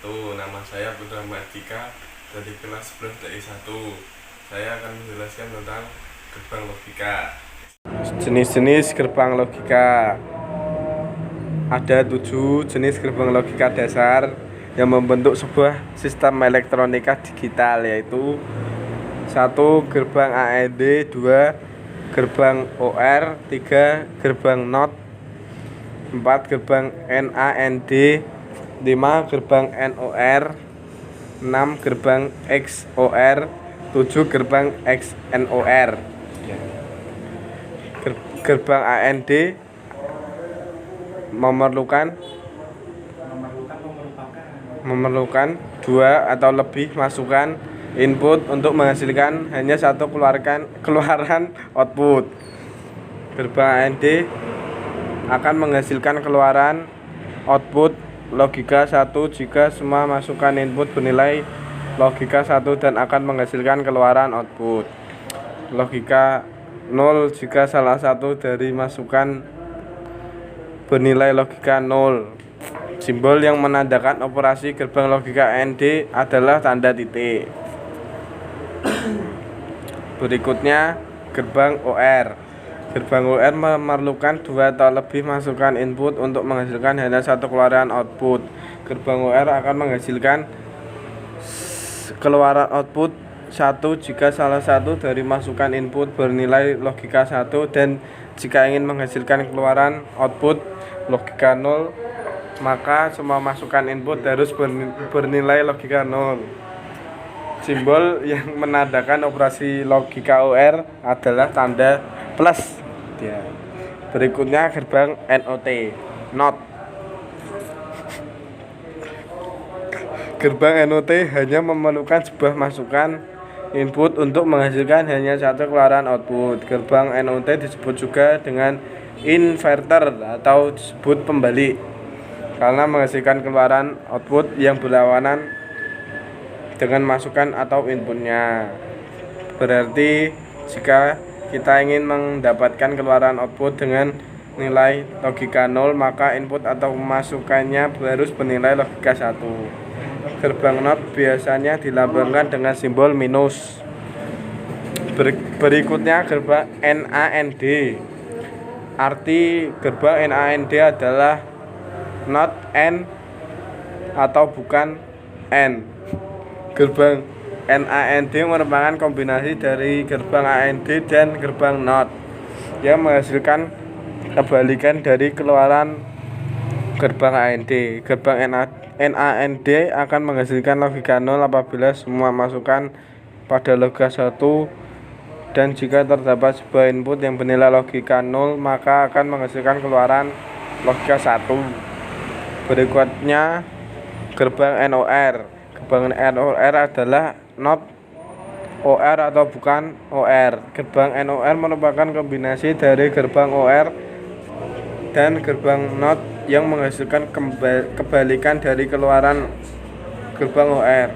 wabarakatuh. Nama saya Putra Mardika dari kelas 11 TI 1. Saya akan menjelaskan tentang gerbang logika. Jenis-jenis gerbang logika. Ada 7 jenis gerbang logika dasar yang membentuk sebuah sistem elektronika digital, yaitu 1. Gerbang AND, 2. Gerbang OR, 3. Gerbang NOT, 4. Gerbang NAND, 5. Gerbang NOR, 6. Gerbang XOR, 7. Gerbang XNOR. Gerbang AND memerlukan 2 atau lebih masukan input untuk menghasilkan hanya satu keluaran output. Gerbang AND akan menghasilkan keluaran output logika 1 jika semua masukan input bernilai logika 1 dan akan menghasilkan keluaran output logika 0 jika salah satu dari masukan bernilai logika 0. Simbol yang menandakan operasi gerbang logika AND adalah tanda titik. Berikutnya gerbang OR. Gerbang OR memerlukan 2 atau lebih masukan input untuk menghasilkan hanya satu keluaran output. Gerbang OR akan menghasilkan keluaran output 1 jika salah satu dari masukan input bernilai logika 1 dan jika ingin menghasilkan keluaran output logika 0, maka semua masukan input harus bernilai logika 0. Simbol yang menandakan operasi logika OR adalah tanda plus. Berikutnya gerbang NOT. Gerbang NOT hanya memerlukan sebuah masukan input untuk menghasilkan hanya satu keluaran output. Gerbang NOT disebut juga dengan inverter atau disebut pembalik karena menghasilkan keluaran output yang berlawanan dengan masukan atau inputnya. Berarti jika kita ingin mendapatkan keluaran output dengan nilai logika 0, maka input atau masukannya harus bernilai logika 1. Gerbang NOT biasanya dilambangkan dengan simbol minus. Berikutnya gerbang NAND. Arti gerbang NAND adalah not N atau bukan N. Gerbang NAND merupakan kombinasi dari gerbang AND dan gerbang NOT yang menghasilkan kebalikan dari keluaran gerbang AND. Gerbang NAND akan menghasilkan logika 0 apabila semua masukan pada logika 1, dan jika terdapat sebuah input yang bernilai logika 0, maka akan menghasilkan keluaran logika 1. Berikutnya gerbang NOR. Gerbang NOR adalah not OR atau bukan OR. Gerbang NOR merupakan kombinasi dari gerbang OR dan gerbang NOT yang menghasilkan kebalikan dari keluaran gerbang OR.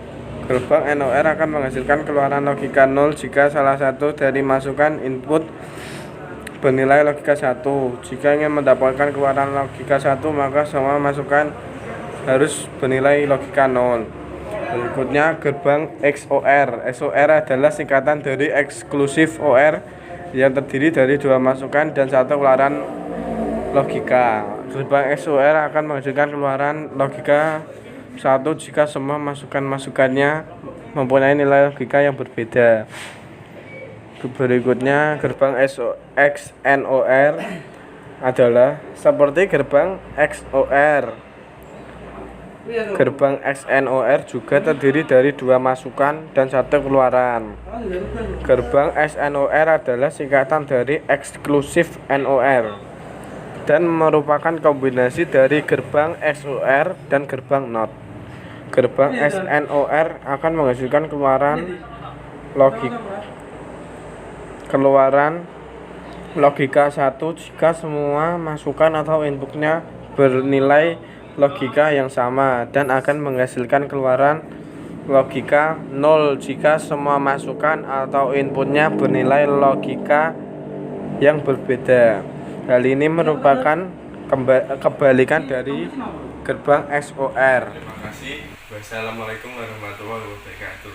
Gerbang NOR akan menghasilkan keluaran logika 0 jika salah satu dari masukan input bernilai logika 1. Jika ingin mendapatkan keluaran logika 1, maka semua masukan harus bernilai logika 0. Berikutnya gerbang XOR. XOR adalah singkatan dari eksklusif OR yang terdiri dari 2 masukan dan 1 keluaran logika. Gerbang XOR akan menghasilkan keluaran logika 1 jika semua masukannya mempunyai nilai logika yang berbeda. Berikutnya gerbang XNOR adalah seperti gerbang XOR. Gerbang XNOR juga terdiri dari 2 masukan dan 1 keluaran. Gerbang XNOR adalah singkatan dari eksklusif NOR dan merupakan kombinasi dari gerbang XOR dan gerbang NOT. Gerbang XNOR akan menghasilkan keluaran logika 1 jika semua masukan atau inputnya bernilai logika yang sama, dan akan menghasilkan keluaran logika 0 jika semua masukan atau inputnya bernilai logika yang berbeda. Hal ini merupakan kebalikan dari gerbang XOR. Terima kasih. Wassalamualaikum warahmatullahi wabarakatuh.